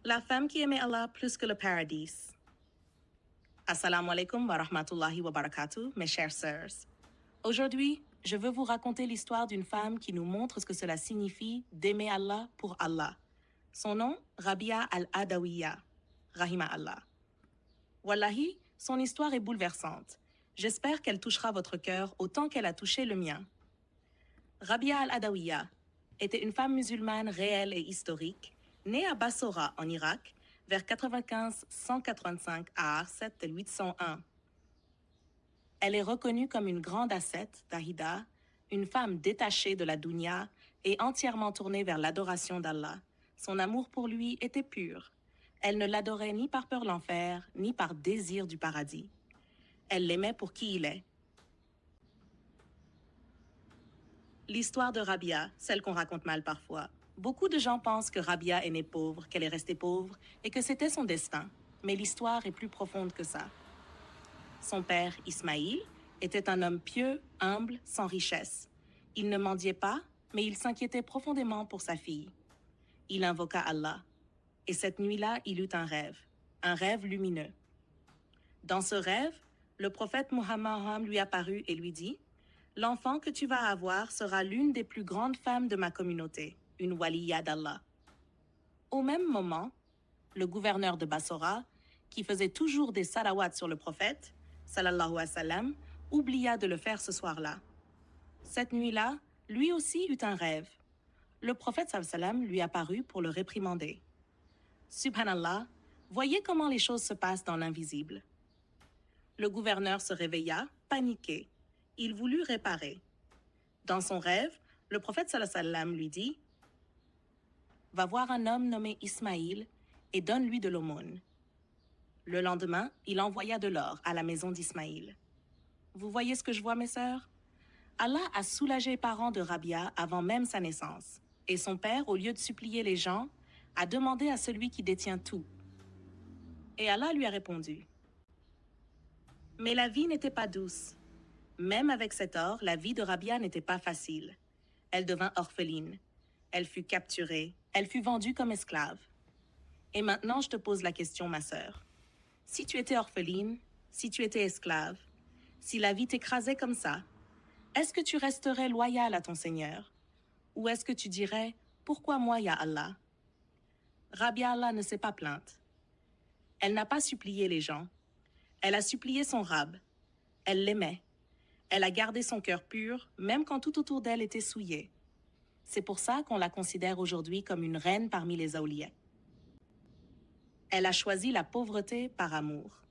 La femme qui aimait Allah plus que le paradis. Assalamu alaikum wa rahmatullahi wa barakatuh, mes chères sœurs. Aujourd'hui, je veux vous raconter l'histoire d'une femme qui nous montre ce que cela signifie d'aimer Allah pour Allah. Son nom, Rabia al-Adawiya, Rahima Allah. Wallahi, son histoire est bouleversante. J'espère qu'elle touchera votre cœur autant qu'elle a touché le mien. Rabia al-Adawiya était une femme musulmane réelle et historique, née à Bassora, en Irak, vers 95-185 à 801. Elle est reconnue comme une grande ascète, Dahida, une femme détachée de la dunya et entièrement tournée vers l'adoration d'Allah. Son amour pour lui était pur. Elle ne l'adorait ni par peur de l'enfer, ni par désir du paradis. Elle l'aimait pour qui il est. L'histoire de Rabia, celle qu'on raconte mal parfois. Beaucoup de gens pensent que Rabia est née pauvre, qu'elle est restée pauvre et que c'était son destin. Mais l'histoire est plus profonde que ça. Son père, Ismaïl, était un homme pieux, humble, sans richesse. Il ne mendiait pas, mais il s'inquiétait profondément pour sa fille. Il invoqua Allah. Et cette nuit-là, il eut un rêve lumineux. Dans ce rêve, le prophète Muhammad lui apparut et lui dit « L'enfant que tu vas avoir sera l'une des plus grandes femmes de ma communauté, une waliya d'Allah. » Au même moment, le gouverneur de Bassora, qui faisait toujours des salawats sur le prophète, sallallahu alayhi wa sallam, oublia de le faire ce soir-là. Cette nuit-là, lui aussi eut un rêve. Le prophète sallallahu alayhi wa sallam lui apparut pour le réprimander. Subhanallah, voyez comment les choses se passent dans l'invisible. Le gouverneur se réveilla, paniqué. Il voulut réparer. Dans son rêve, le prophète sallallahu alayhi wa sallam lui dit « Va voir un homme nommé Ismaïl et donne-lui de l'aumône. » Le lendemain, il envoya de l'or à la maison d'Ismaïl. Vous voyez ce que je vois, mes sœurs? Allah a soulagé les parents de Rabia avant même sa naissance. Et son père, au lieu de supplier les gens, a demandé à celui qui détient tout. Et Allah lui a répondu. Mais la vie n'était pas douce. Même avec cet or, la vie de Rabia n'était pas facile. Elle devint orpheline. Elle fut capturée. Elle fut vendue comme esclave. Et maintenant, je te pose la question, ma sœur. Si tu étais orpheline, si tu étais esclave, si la vie t'écrasait comme ça, est-ce que tu resterais loyal à ton Seigneur? Ou est-ce que tu dirais « Pourquoi moi, ya Allah ?» Rabia Allah ne s'est pas plainte. Elle n'a pas supplié les gens. Elle a supplié son Rab. Elle l'aimait. Elle a gardé son cœur pur, même quand tout autour d'elle était souillé. C'est pour ça qu'on la considère aujourd'hui comme une reine parmi les awliya. Elle a choisi la pauvreté par amour.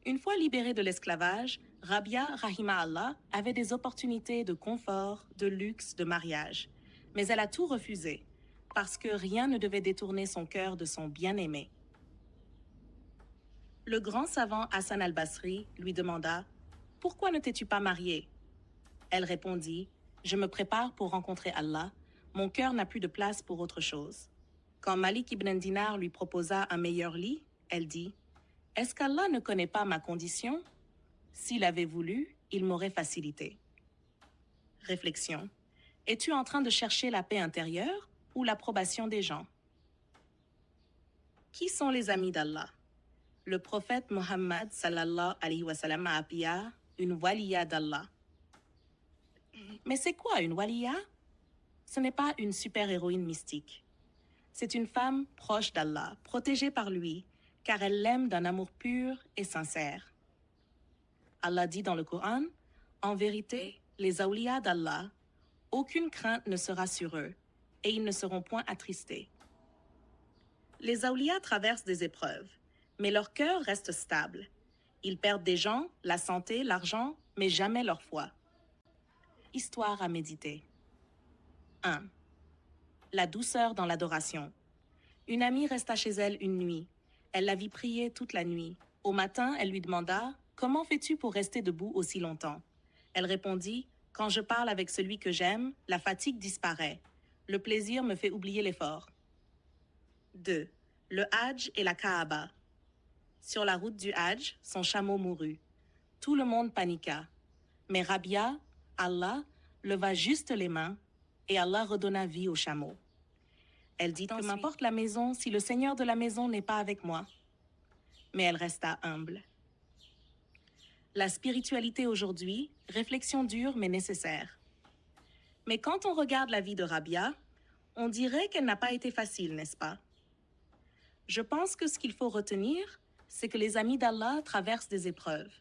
Une fois libérée de l'esclavage, Rabia, Rahima Allah, avait des opportunités de confort, de luxe, de mariage. Mais elle a tout refusé, parce que rien ne devait détourner son cœur de son bien-aimé. Le grand savant Hassan al-Basri lui demanda « Pourquoi ne t'es-tu pas mariée ?» Elle répondit « Je me prépare pour rencontrer Allah, mon cœur n'a plus de place pour autre chose. » Quand Malik ibn Dinar lui proposa un meilleur lit, elle dit « Est-ce qu'Allah ne connaît pas ma condition? S'il avait voulu, il m'aurait facilité. » Réflexion. Es-tu en train de chercher la paix intérieure ou l'approbation des gens? Qui sont les amis d'Allah? Le prophète Muhammad sallallahu alayhi wa sallam a appelé une waliya d'Allah. Mais c'est quoi une waliya? Ce n'est pas une super-héroïne mystique. C'est une femme proche d'Allah, protégée par lui, car elle l'aime d'un amour pur et sincère. Allah dit dans le Coran, « En vérité, les awliya d'Allah, aucune crainte ne sera sur eux, et ils ne seront point attristés. » Les awliya traversent des épreuves, mais leur cœur reste stable. Ils perdent des gens, la santé, l'argent, mais jamais leur foi. Histoire à méditer. 1. La douceur dans l'adoration. Une amie resta chez elle une nuit. Elle la vit prier toute la nuit. Au matin, elle lui demanda « Comment fais-tu pour rester debout aussi longtemps ?» Elle répondit « Quand je parle avec celui que j'aime, la fatigue disparaît. Le plaisir me fait oublier l'effort. » 2. Le Hajj et la Kaaba. Sur la route du Hajj, son chameau mourut. Tout le monde paniqua. Mais Rabia, Allah, leva juste les mains et Allah redonna vie au chameau. Elle dit que m'importe la maison si le seigneur de la maison n'est pas avec moi. Mais elle resta humble. La spiritualité aujourd'hui, réflexion dure mais nécessaire. Mais quand on regarde la vie de Rabia, on dirait qu'elle n'a pas été facile, n'est-ce pas? Je pense que ce qu'il faut retenir, c'est que les amis d'Allah traversent des épreuves.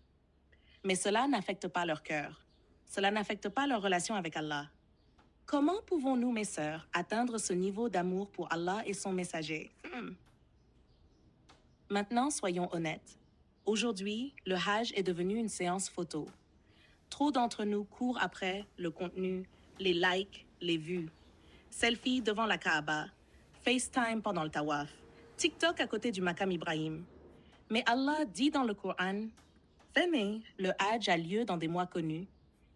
Mais cela n'affecte pas leur cœur. Cela n'affecte pas leur relation avec Allah. Comment pouvons-nous, mes sœurs, atteindre ce niveau d'amour pour Allah et son messager? Maintenant, soyons honnêtes. Aujourd'hui, le Hajj est devenu une séance photo. Trop d'entre nous courent après le contenu, les likes, les vues. Selfie devant la Kaaba, FaceTime pendant le tawaf, TikTok à côté du Maqam Ibrahim. Mais Allah dit dans le Coran, « Venez, le Hajj a lieu dans des mois connus.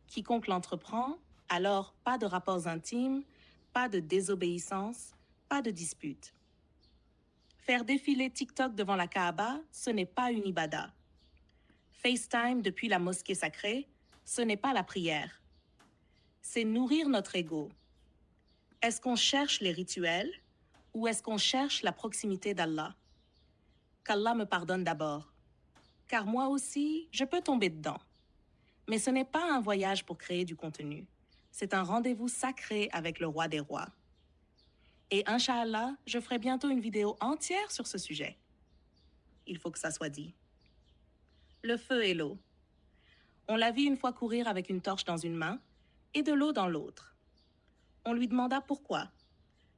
Quiconque l'entreprend, alors pas de rapports intimes, pas de désobéissance, pas de dispute. » Faire défiler TikTok devant la Kaaba, ce n'est pas une ibada. FaceTime depuis la mosquée sacrée, ce n'est pas la prière. C'est nourrir notre ego. Est-ce qu'on cherche les rituels ou est-ce qu'on cherche la proximité d'Allah? Qu'Allah me pardonne d'abord. Car moi aussi, je peux tomber dedans. Mais ce n'est pas un voyage pour créer du contenu. C'est un rendez-vous sacré avec le roi des rois. Et Inch'Allah, je ferai bientôt une vidéo entière sur ce sujet. Il faut que ça soit dit. Le feu et l'eau. On l'a vu une fois courir avec une torche dans une main et de l'eau dans l'autre. On lui demanda pourquoi.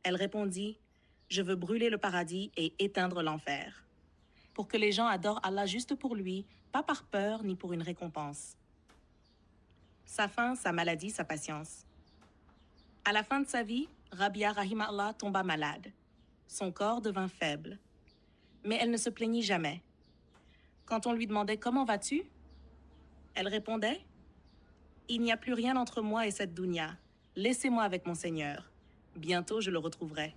Elle répondit « Je veux brûler le paradis et éteindre l'enfer. » Pour que les gens adorent Allah juste pour lui, pas par peur ni pour une récompense. Sa faim, sa maladie, sa patience. À la fin de sa vie, Rabia Rahimahullah tomba malade. Son corps devint faible. Mais elle ne se plaignit jamais. Quand on lui demandait « Comment vas-tu ?» elle répondait « Il n'y a plus rien entre moi et cette dunya. Laissez-moi avec mon Seigneur. Bientôt je le retrouverai. »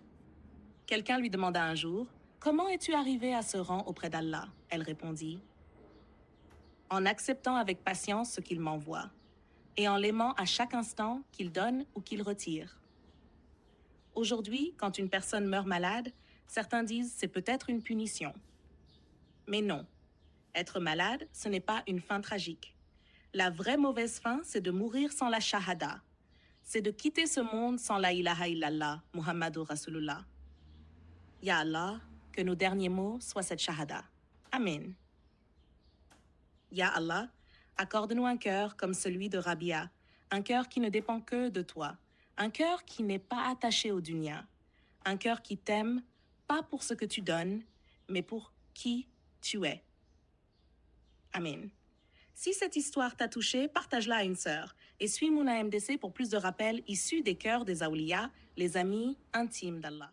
Quelqu'un lui demanda un jour « Comment es-tu arrivé à ce rang auprès d'Allah ?» Elle répondit « En acceptant avec patience ce qu'il m'envoie et en l'aimant à chaque instant qu'il donne ou qu'il retire. » Aujourd'hui, quand une personne meurt malade, certains disent c'est peut-être une punition. Mais non. Être malade, ce n'est pas une fin tragique. La vraie mauvaise fin, c'est de mourir sans la shahada. C'est de quitter ce monde sans la ilaha illallah, Muhammadur Rasulullah. Ya Allah, que nos derniers mots soient cette shahada. Amen. Ya Allah, accorde-nous un cœur comme celui de Rabia, un cœur qui ne dépend que de toi, un cœur qui n'est pas attaché au dunya, un cœur qui t'aime, pas pour ce que tu donnes, mais pour qui tu es. Amen. Si cette histoire t'a touché, partage-la à une sœur et suis Mouna MDC pour plus de rappels issus des cœurs des awliya, les amis intimes d'Allah.